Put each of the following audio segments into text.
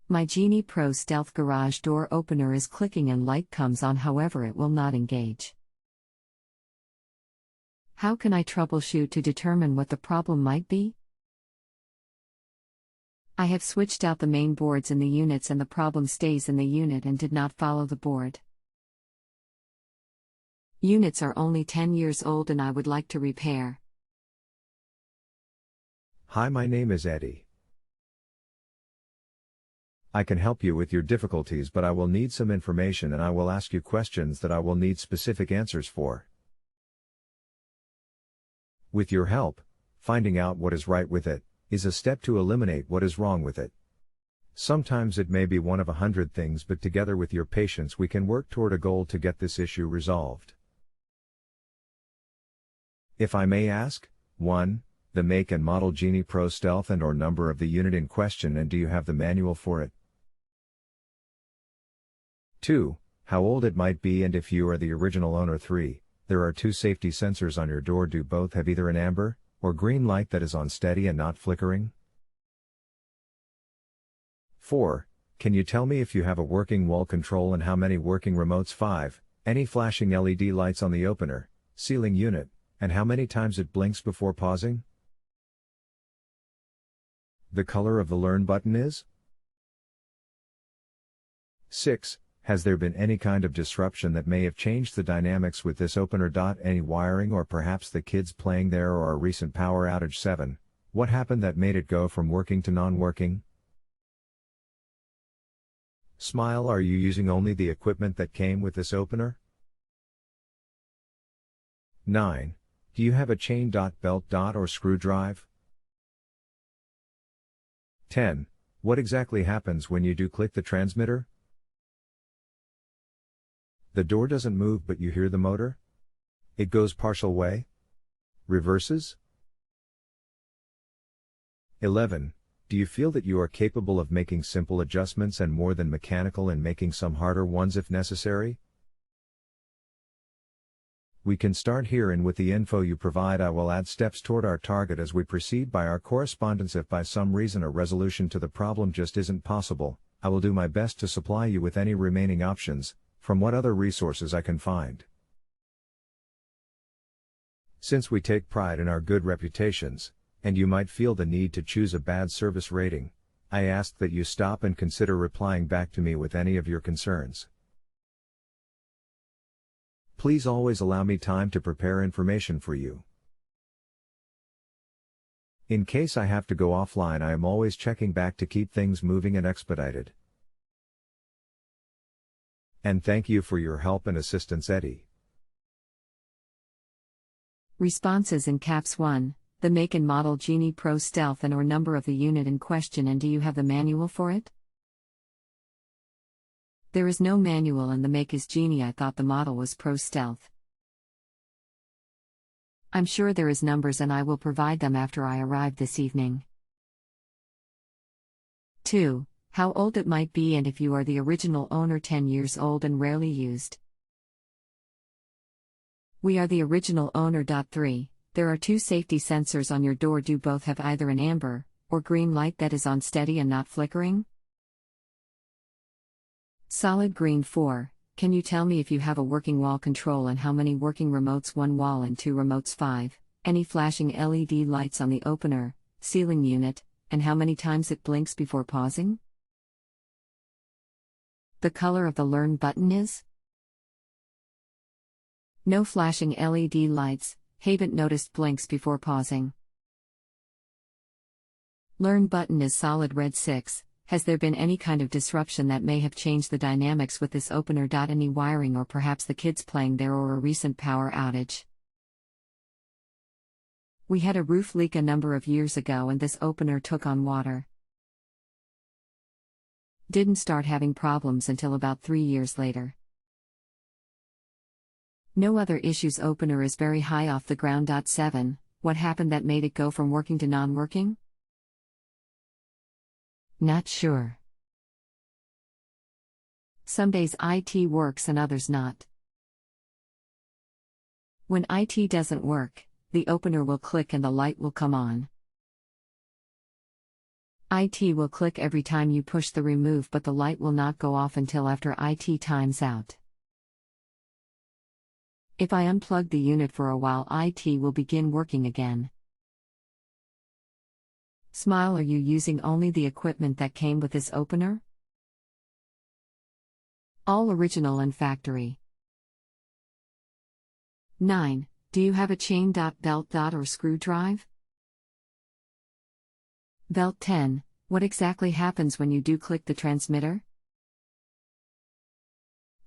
My Genie ProStealth garage door opener is clicking and light comes on, however it will not engage. How can I troubleshoot to determine what the problem might be? I have switched out the main boards in the units and the problem stays in the unit and did not follow the board. Units are only 10 years old and I would like to repair. Hi, my name is Eddie. I can help you with your difficulties, but I will need some information and I will ask you questions that I will need specific answers for. With your help, finding out what is right with it is a step to eliminate what is wrong with it. Sometimes it may be one of 100 things, but together with your patience we can work toward a goal to get this issue resolved. If I may ask, 1. The make and model Genie ProStealth and/or number of the unit in question, and do you have the manual for it? 2. How old it might be and if you are the original owner. 3. There are 2 safety sensors on your door. Do both have either an amber or green light that is on steady and not flickering? 4. Can you tell me if you have a working wall control and how many working remotes? 5. Any flashing LED lights on the opener, ceiling unit, and how many times it blinks before pausing? The color of the Learn button is? 6. Has there been any kind of disruption that may have changed the dynamics with this opener? Any wiring or perhaps the kids playing there or a recent power outage? 7. What happened that made it go from working to non-working? Smile. Are you using only the equipment that came with this opener? 9. Do you have a chain, belt, or screw drive? 10. What exactly happens when you do click the transmitter? The door doesn't move but you hear the motor? It goes partial way? Reverses? 11. Do you feel that you are capable of making simple adjustments and more than mechanical and making some harder ones if necessary? We can start here, and with the info you provide I will add steps toward our target as we proceed by our correspondence. If by some reason a resolution to the problem just isn't possible, I will do my best to supply you with any remaining options, from what other resources I can find. Since we take pride in our good reputations, and you might feel the need to choose a bad service rating, I ask that you stop and consider replying back to me with any of your concerns. Please always allow me time to prepare information for you. In case I have to go offline, I am always checking back to keep things moving and expedited. And thank you for your help and assistance, Eddie. Responses in caps. 1. The make and model Genie ProStealth and/or number of the unit in question, and do you have the manual for it? There is no manual and the make is Genie. I thought the model was ProStealth. I'm sure there is numbers and I will provide them after I arrive this evening. 2. How old it might be and if you are the original owner. 10 years old and rarely used. We are the original owner. 3. There are 2 safety sensors on your door. Do both have either an amber or green light that is on steady and not flickering? Solid green. 4. Can you tell me if you have a working wall control and how many working remotes? 1 wall and 2 remotes. 5. Any flashing LED lights on the opener, ceiling unit, and how many times it blinks before pausing? The color of the Learn button is? No flashing LED lights, haven't noticed blinks before pausing. Learn button is solid red. 6. Has there been any kind of disruption that may have changed the dynamics with this opener? Any wiring or perhaps the kids playing there or a recent power outage? We had a roof leak a number of years ago and this opener took on water. Didn't start having problems until about 3 years later. No other issues. Opener is very high off the ground. 7. What happened that made it go from working to non-working? Not sure. Some days IT works and others not. When IT doesn't work, the opener will click and the light will come on. IT will click every time you push the remove, but the light will not go off until after IT times out. If I unplug the unit for a while, IT will begin working again. Smile, are you using only the equipment that came with this opener? All original and factory. 9. Do you have a chain, belt, or screw drive? Belt. 10. What exactly happens when you do click the transmitter?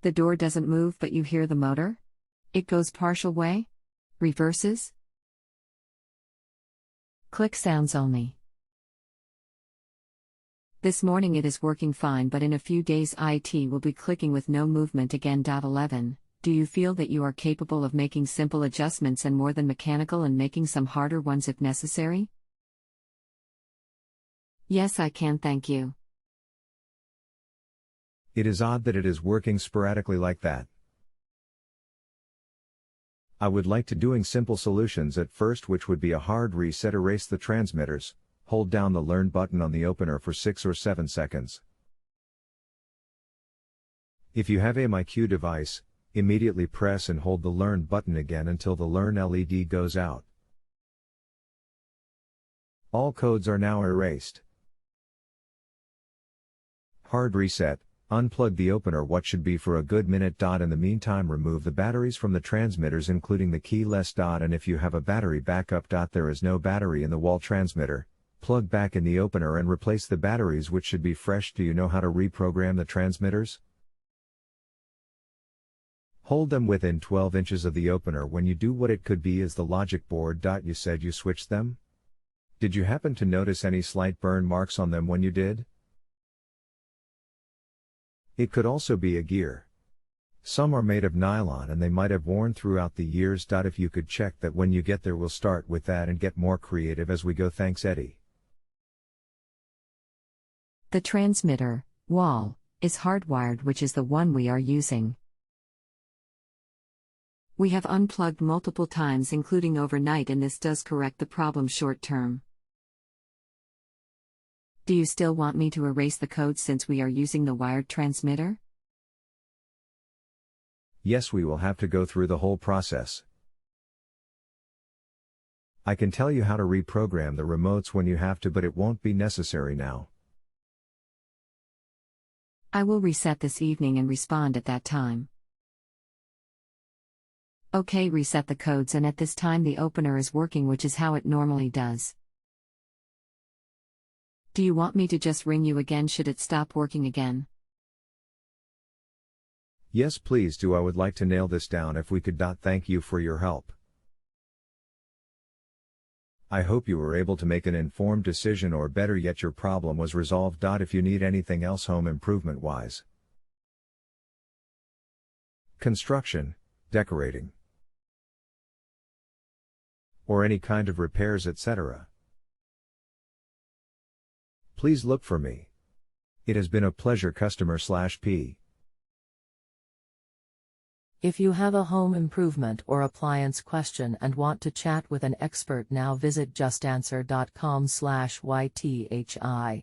The door doesn't move, but you hear the motor? It goes partial way? Reverses? Click sounds only. This morning it is working fine, but in a few days IT will be clicking with no movement again. 11. Do you feel that you are capable of making simple adjustments and more than mechanical and making some harder ones if necessary? Yes, I can, thank you. It is odd that it is working sporadically like that. I would like to doing simple solutions at first, which would be a hard reset. Erase the transmitters, hold down the learn button on the opener for 6 or 7 seconds. If you have a MyQ device, immediately press and hold the learn button again until the learn LED goes out. All codes are now erased. Hard reset, unplug the opener what should be for a good minute. In the meantime, remove the batteries from the transmitters including the keyless. And if you have a battery backup. There is no battery in the wall transmitter, plug back in the opener and replace the batteries which should be fresh. Do you know how to reprogram the transmitters? Hold them within 12 inches of the opener when you do. What it could be is the logic board. You said you switched them? Did you happen to notice any slight burn marks on them when you did? It could also be a gear. Some are made of nylon and they might have worn throughout the years. If you could check that when you get there, we'll start with that and get more creative as we go. Thanks, Eddie. The transmitter wall is hardwired, which is the one we are using. We have unplugged multiple times, including overnight, and this does correct the problem short term. Do you still want me to erase the code since we are using the wired transmitter? Yes, we will have to go through the whole process. I can tell you how to reprogram the remotes when you have to, but it won't be necessary now. I will reset this evening and respond at that time. Okay, reset the codes, and at this time the opener is working, which is how it normally does. Do you want me to just ring you again should it stop working again? Yes, please do. I would like to nail this down if we could. Thank you for your help. I hope you were able to make an informed decision, or better yet, your problem was resolved. If you need anything else home improvement wise, construction, decorating, or any kind of repairs, etc., please look for me. It has been a pleasure. Customer/P. If you have a home improvement or appliance question and want to chat with an expert now, visit JustAnswer.com/YTHI.